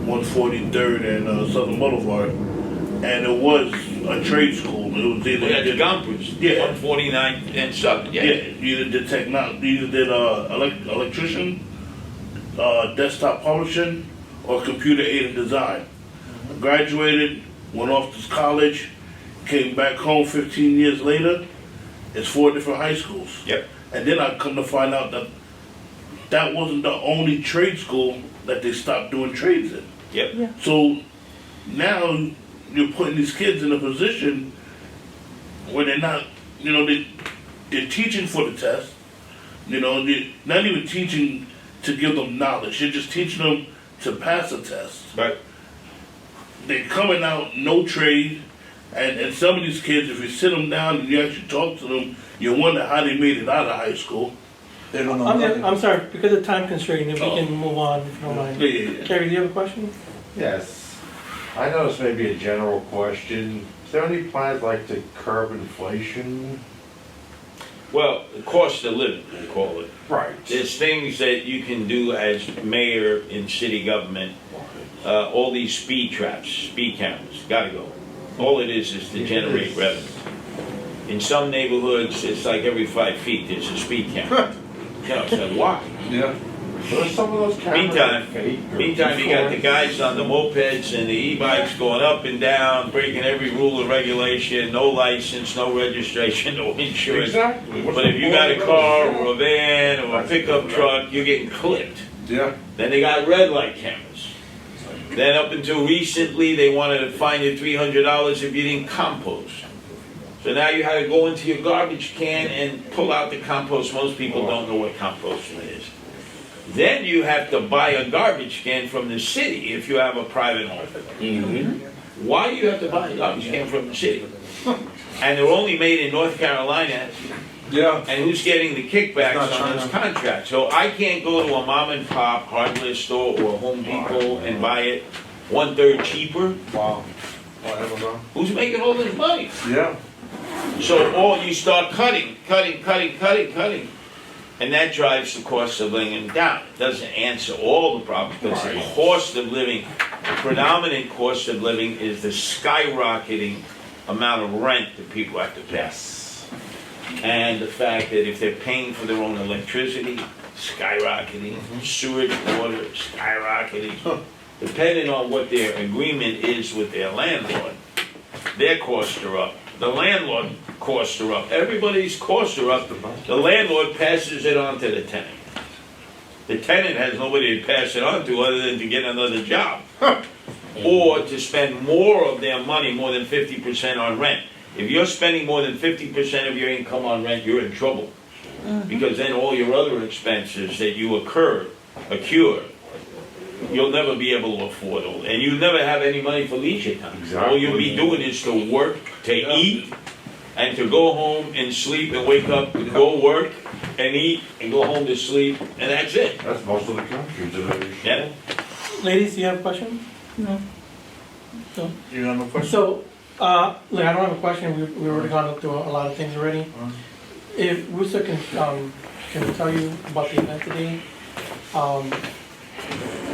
143rd and Southern Boulevard, and it was a trade school. It was either We had the Gompers, Yeah. 149 and Southern. you either did electrician, desktop publishing, or computer aided design. I graduated, went off to college, came back home 15 years later. It's 4 different high schools. Yep. And then I come to find out that that wasn't the only trade school that they stopped doing trades in. Yep. Yeah. So now you're putting these kids in a position where they're not, they're teaching for the test. They're not even teaching to give them knowledge. You're just teaching them to pass a test. Right. They're coming out no trade, and some of these kids, if you sit them down and you actually talk to them, you wonder how they made it out of high school. They don't know nothing. I'm sorry, because of time constraint, if we can move on, if you don't mind. Yeah. Kerry, do you have a question? Yes. I know this may be a general question. Is there any plans like to curb inflation? Well, the cost of living, we call it. Right. There's things that you can do as mayor in city government. All these speed traps, speed cameras, gotta go. All it is to generate revenue. In some neighborhoods, it's like every 5 feet there's a speed camera. So why? Yeah. There's some of those cameras Meantime, are fake or Meantime, you got the before. guys on the mopeds and the e-bikes going up and down, breaking every rule and regulation, no license, no registration, no insurance. Exactly. What's But the if you got a point of car those? or a van or a pickup truck, you're getting clipped. Yeah. Then they got red light cameras. Then up until recently, they wanted to fine you $300 if you didn't compost. So now you had to go into your garbage can and pull out the compost. Most people don't know what composting is. Then you have to buy a garbage can from the city if you have a private home. Why do you have to buy a garbage can from the city? And they're only made in North Carolina, Yeah. and who's getting the kickbacks It's not on those China. contracts? So I can't go to a mom and pop hardware store or a Home Depot and buy it 1/3 cheaper. Wow. Whatever. Who's making all this money? Yeah. So all you start cutting. And that drives the cost of living down. It doesn't answer all the problems, because the cost of living, the predominant cost of living is the skyrocketing amount of rent that people have to pay. And the fact that if they're paying for their own electricity, skyrocketing, sewage, water, skyrocketing. Depending on what their agreement is with their landlord, their costs are up. The landlord costs are up. Everybody's costs are up. The landlord passes it on to the tenant. The tenant has nobody to pass it on to other than to get another job. Or to spend more of their money, more than 50% on rent. If you're spending more than 50% of your income on rent, you're in trouble. Because then all your other expenses that you accrue, you'll never be able to afford all. And you never have any money for leisure time. Exactly. All you'll be doing is to work, to eat, and to go home and sleep and wake up, to go work and eat and go home to sleep, and that's it. That's most of the country today. Yeah? Ladies, do you have a question? No. No. You got no question? So, look, I don't have a question, we already gone through a lot of things already. If Rooster can tell you about the event today,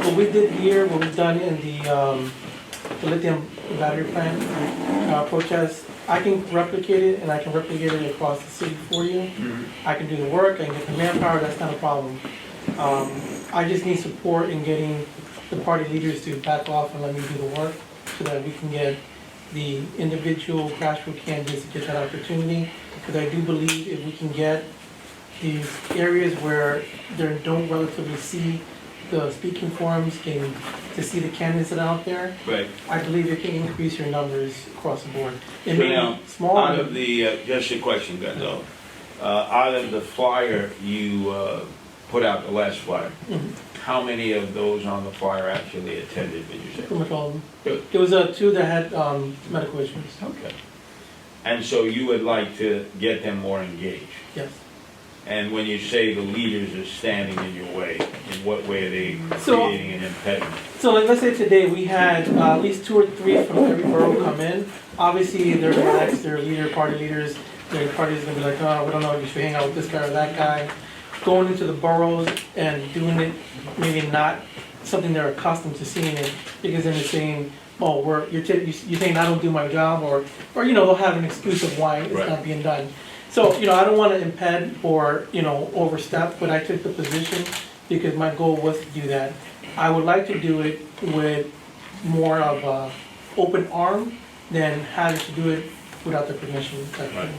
what we did here, what we've done in the lithium battery plant protest, I can replicate it, and I can replicate it across the city for you. I can do the work, I can get the manpower, that's not a problem. I just need support in getting the party leaders to back off and let me do the work, so that we can get the individual grassroots candidates to get that opportunity. Because I do believe if we can get these areas where they don't relatively see the speaking forums, to see the candidates that are out there, Right. I believe it can increase your numbers across the board. It So may now, be small, out of the, just a question, Gonzo. Out of the flyer you put out, the last flyer, how many of those on the flyer actually attended, would you say? pretty much all of them. Good. There was two that had medical issues. Okay. And so you would like to get them more engaged? Yes. And when you say the leaders are standing in your way, in what way are they So- creating an impediment? So like, let's say today we had at least 2 or 3 from every borough come in. Obviously, they're gonna ask their party leaders, their party's gonna be like, oh, we don't know, you should hang out with this guy or that guy. Going into the boroughs and doing it, maybe not something they're accustomed to seeing it, because then they're saying, oh, you're saying I don't do my job, or they'll have an excuse of why it's Right. not being done. So, I don't wanna impede or, overstep, but I took the position because my goal was to do that. I would like to do it with more of a open arm than having to do it without the permission. type Right. thing.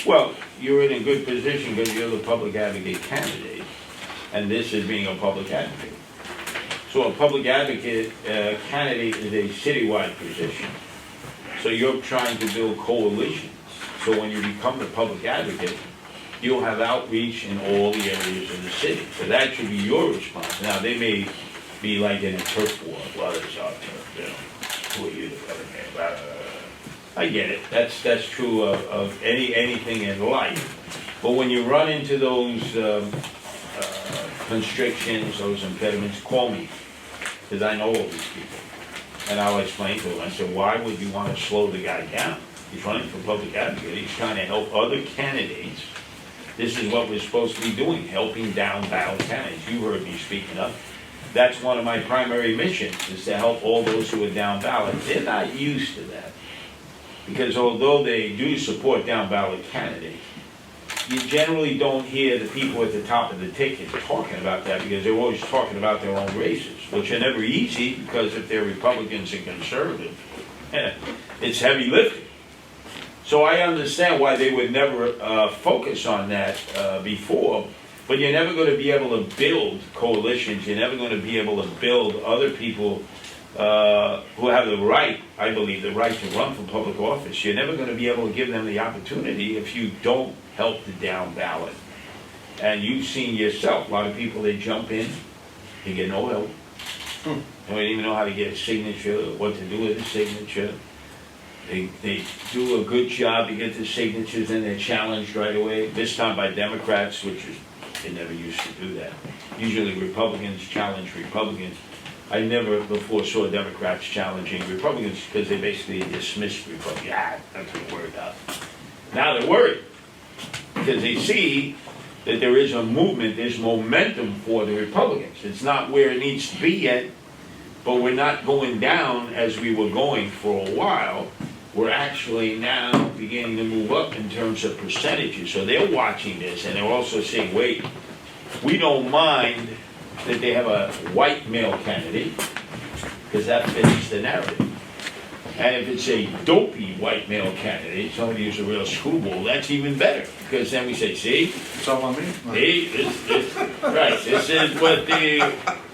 Well, you're in a good position because you're the public advocate candidate, and this is being a public advocate. So a public advocate candidate is a citywide position. So you're trying to build coalitions. So when you become the public advocate, you'll have outreach in all the areas of the city. So that should be your response. Now, they may be like in a turf war, well, there's our turf, who are you to come in here? Blah, blah, blah. I get it, that's true of anything in life. But when you run into those constrictions, those impediments, call me, because I know all these people. And I'll explain to them, I said, why would you want to slow the guy down? He's running for public advocate, he's trying to help other candidates. This is what we're supposed to be doing, helping down ballot candidates. You heard me speaking up. That's one of my primary missions, is to help all those who are down ballot. They're not used to that. Because although they do support down ballot candidates, you generally don't hear the people at the top of the ticket talking about that because they're always talking about their own races, which are never easy because if they're Republicans and conservatives, it's heavy lifting. So I understand why they would never focus on that before, but you're never going to be able to build coalitions. You're never going to be able to build other people who have the right, I believe, the right to run for public office. You're never going to be able to give them the opportunity if you don't help the down ballot. And you've seen yourself, a lot of people, they jump in, they get no help. They don't even know how to get a signature, or what to do with a signature. They do a good job to get the signatures and they're challenged right away. This time by Democrats, which is, they never used to do that. Usually Republicans challenge Republicans. I never before saw Democrats challenging Republicans because they basically dismissed Republicans. Yeah, that's what we're worried about. Now they're worried because they see that there is a movement, there's momentum for the Republicans. It's not where it needs to be yet, but we're not going down as we were going for a while. We're actually now beginning to move up in terms of percentages. So they're watching this and they're also saying, wait, we don't mind that they have a white male candidate because that fits the narrative. And if it's a dopey white male candidate, somebody who's a real screwball, that's even better. Because then we say, see, It's all on me. see,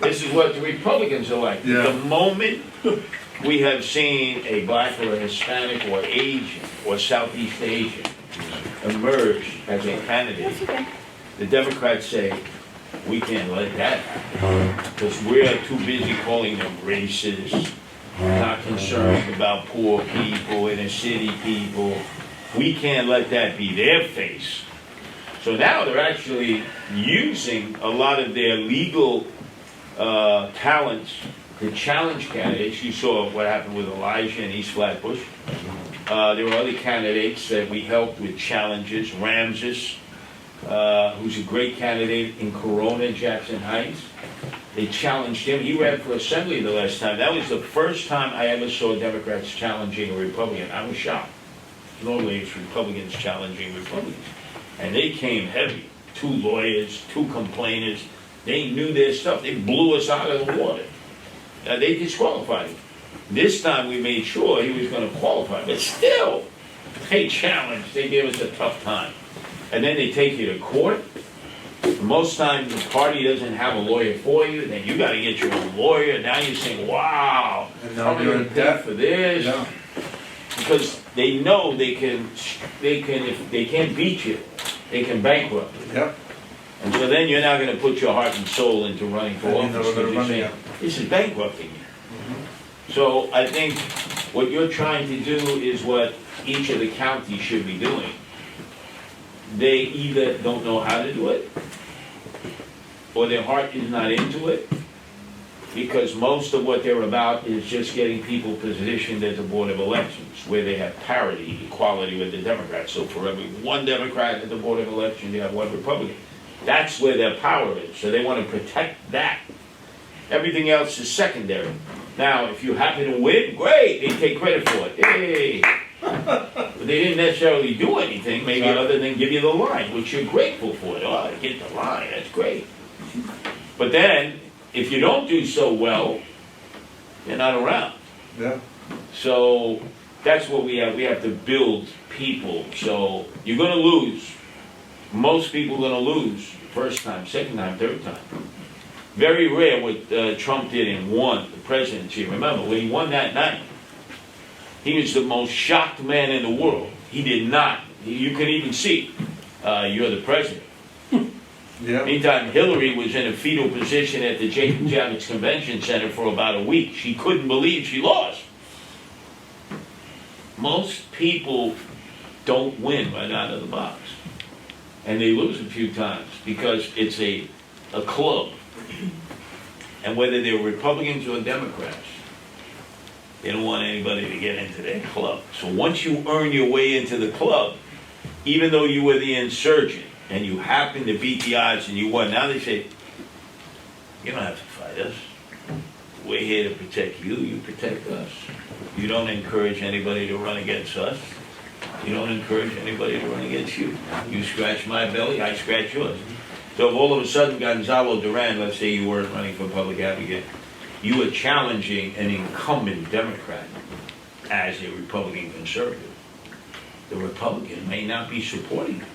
this is what the Republicans are like. Yeah. The moment we have seen a black or a Hispanic or Asian or Southeast Asian emerge as a candidate, the Democrats say, we can't let that happen because we're too busy calling them racist, not concerned about poor people, inner city people. We can't let that be their face. So now they're actually using a lot of their legal talents to challenge candidates. You saw what happened with Elijah in East Flatbush. There were other candidates that we helped with challenges. Ramses, who's a great candidate in Corona, Jackson Heights. They challenged him. He ran for assembly the last time. That was the first time I ever saw Democrats challenging a Republican. I was shocked. Normally it's Republicans challenging Republicans. And they came heavy. 2 lawyers, 2 complainers. They knew their stuff. They blew us out of the water. They disqualified him. This time we made sure he was going to qualify. But still, they challenged. They gave us a tough time. And then they take you to court. Most times the party doesn't have a lawyer for you, then you got to get your own lawyer. Now you're saying, wow, And now I'm you're going in to pay debt. for this. Yeah. Because they know they can, if they can't beat you, they can bankrupt you. Yep. And so then you're not going to put your heart and soul into running for And you're office. never gonna Because you're run saying, again. this is bankrupting you. So I think what you're trying to do is what each of the counties should be doing. They either don't know how to do it, or their heart is not into it, because most of what they're about is just getting people positioned at the Board of Elections, where they have parity, equality with the Democrats. So for every 1 Democrat at the Board of Elections, you have 1 Republican. That's where their power is, so they want to protect that. Everything else is secondary. Now, if you happen to win, great, they take credit for it. Hey! But they didn't necessarily do anything, maybe other than give you the line, which you're grateful for. Oh, I get the line, that's great. But then, if you don't do so well, you're not around. Yeah. So that's what we have. We have to build people. So you're going to lose. Most people are going to lose first time, second time, third time. Very rare what Trump did and won the presidency. Remember, when he won that night, he was the most shocked man in the world. He did not. You can even see, you're the president. Yeah. Meantime, Hillary was in a fetal position at the Jacob Javits Convention Center for about a week. She couldn't believe she lost. Most people don't win right out of the box. And they lose a few times because it's a club. And whether they're Republicans or Democrats, they don't want anybody to get into their club. So once you earn your way into the club, even though you were the insurgent, and you happen to beat the odds and you won, now they say, you don't have to fight us. We're here to protect you, you protect us. You don't encourage anybody to run against us. You don't encourage anybody to run against you. You scratch my belly, I scratch yours. So if all of a sudden Gonzalo Duran, let's say you weren't running for public advocate, you were challenging an incumbent Democrat as a Republican conservative, the Republican may not be supporting you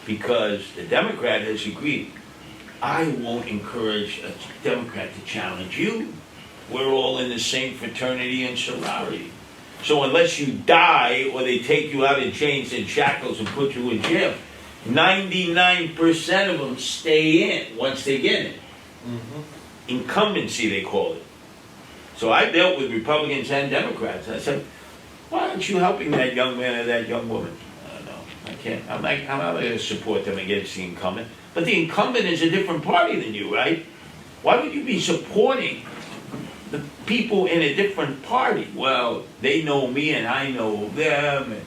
because the Democrat has agreed, I won't encourage a Democrat to challenge you. We're all in the same fraternity and sorority. So unless you die or they take you out in chains and shackles and put you in jail, 99% of them stay in once they get in. Incumbency, they call it. So I dealt with Republicans and Democrats. I said, why aren't you helping that young man or that young woman? No, I can't. I'm not going to support them against the incumbent. But the incumbent is a different party than you, right? Why would you be supporting the people in a different party? Well, they know me and I know them, and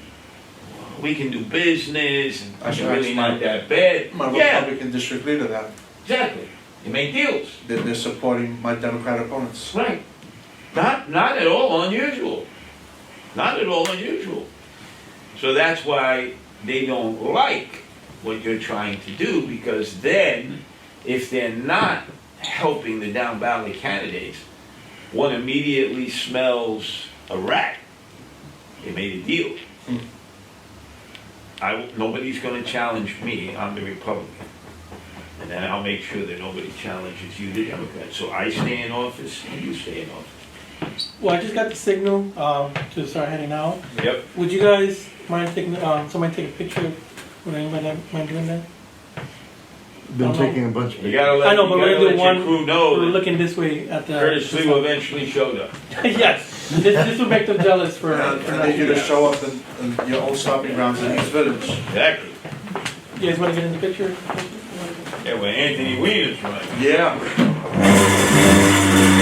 we can do business, and it's really not that bad. My Yeah, Republican district leader that, exactly. You make deals. they're supporting my Democrat opponents. Right. Not at all unusual. Not at all unusual. So that's why they don't like what you're trying to do, because then, if they're not helping the down ballot candidates, one immediately smells a rat. They made a deal. Nobody's going to challenge me. I'm the Republican. And then I'll make sure that nobody challenges you, the Democrat. So I stay in office and you stay in office. Well, I just got the signal to start heading out. Yep. Would you guys mind taking, somebody take a picture? Would anybody mind doing that? Been taking a bunch of. You gotta I know, but we're let gonna do your one. crew We're know that looking this way at the. Curtis Sliwa eventually showed up. Yes, this will make them jealous for. And for I need you to next show up in your old stopping grounds in East Village. Exactly. year. You guys want to get in the picture? Yeah, well, Anthony Wiener's running. Yeah.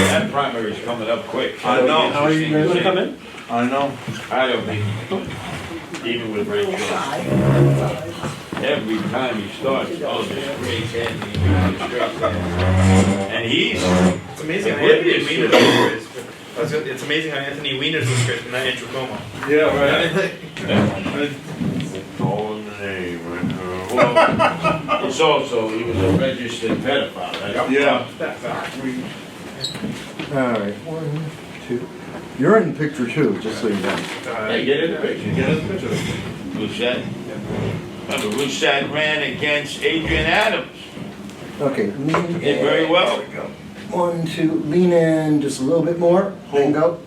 That primary's coming up quick. I know. How are you want to come in? I know. I don't think, even with Rachel, every time he starts, oh, this great Anthony Wiener, straight ahead. And he's It's amazing how Anthony oblivious to Wiener's it. was script. It's amazing how Anthony Wiener's was script and not Andrew Cuomo. Yeah, right. All in the name, right now. Well, it's also, he was a registered pedophile. That's Yeah. All right, 1, 2. You're in the picture too, just so you know. Hey, get in the picture. Get in the picture. Rousset. Remember, Rousset ran against Adrian Adams. Okay, lean in. Did very well. 1, 2, lean in just a little bit more, then go.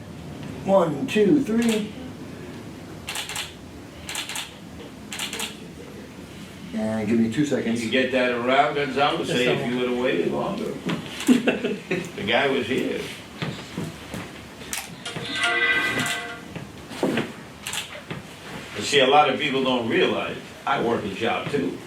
1, 2, 3. And give me 2 Can seconds. you get that around, Gonzalo? Say if you would have waited longer. The guy was here. You see, a lot of people don't realize I work a job too.